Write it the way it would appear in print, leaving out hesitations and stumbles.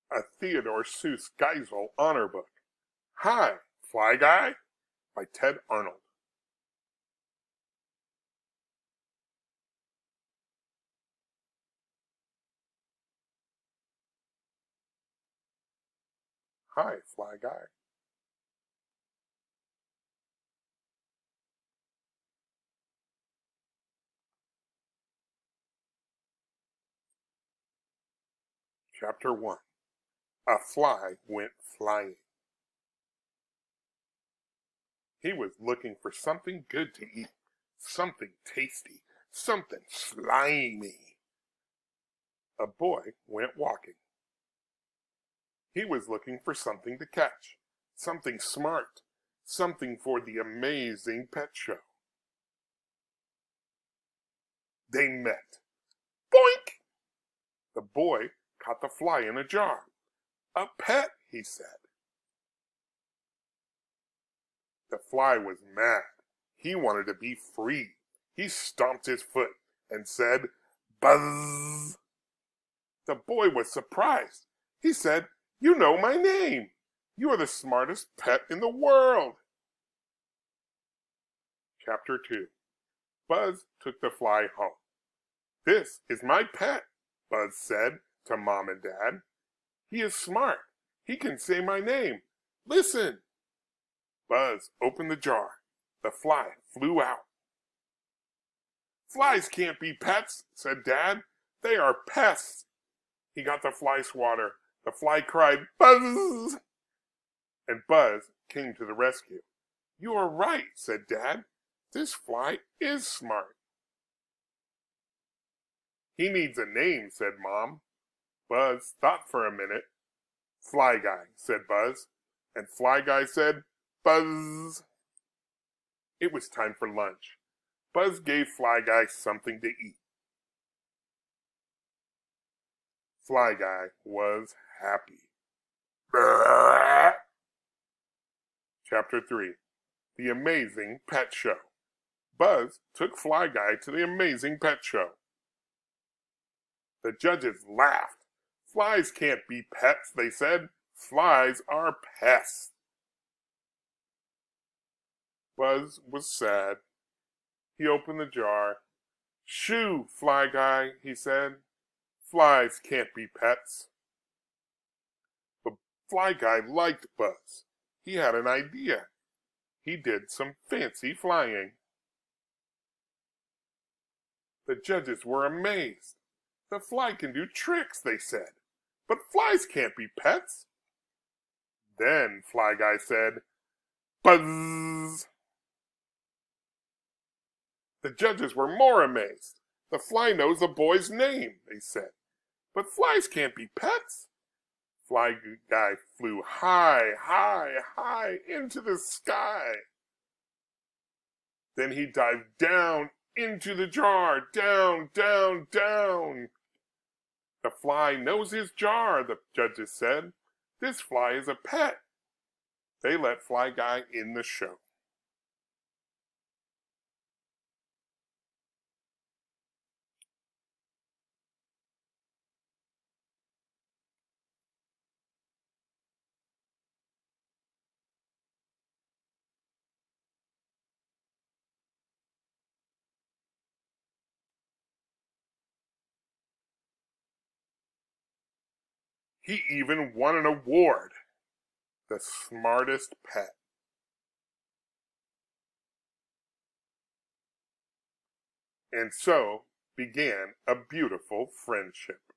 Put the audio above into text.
A Theodore Seuss Geisel Honor Book. Hi, Fly Guy by Ted Arnold. Hi, Fly Guy. Chapter 1. A Fly Went Flying. He was looking for something good to eat, something tasty, something slimy. A boy went walking. He was looking for something to catch, something smart, something for the amazing pet show. They met. Boink! The boy caught the fly in a jar. A pet, he said. The fly was mad. He wanted to be free. He stomped his foot and said, "Buzz!" The boy was surprised. He said, "You know my name. You are the smartest pet in the world." Chapter 2. Buzz took the fly home. "This is my pet," Buzz said to Mom and Dad. "He is smart. He can say my name. Listen." Buzz opened the jar. The fly flew out. "Flies can't be pets," said Dad. "They are pests." He got the fly swatter. The fly cried, "Buzz!" And Buzz came to the rescue. "You are right," said Dad. "This fly is smart." "He needs a name," said Mom. Buzz thought for a minute. "Fly Guy," said Buzz. And Fly Guy said, "Buzz." It was time for lunch. Buzz gave Fly Guy something to eat. Fly Guy was happy. Chapter 3. The Amazing Pet Show. Buzz took Fly Guy to the Amazing Pet Show. The judges laughed. "Flies can't be pets," they said. "Flies are pests." Buzz was sad. He opened the jar. "Shoo, Fly Guy," he said. "Flies can't be pets." But Fly Guy liked Buzz. He had an idea. He did some fancy flying. The judges were amazed. "The fly can do tricks," they said. "But flies can't be pets." Then Fly Guy said, "Buzz!" The judges were more amazed. "The fly knows the boy's name," they said. "But flies can't be pets." Fly Guy flew high, high, high into the sky. Then he dived down into the jar. Down, down, down. "The fly knows his jar," the judges said. "This fly is a pet." They let Fly Guy in the show. He even won an award, the smartest pet. And so began a beautiful friendship.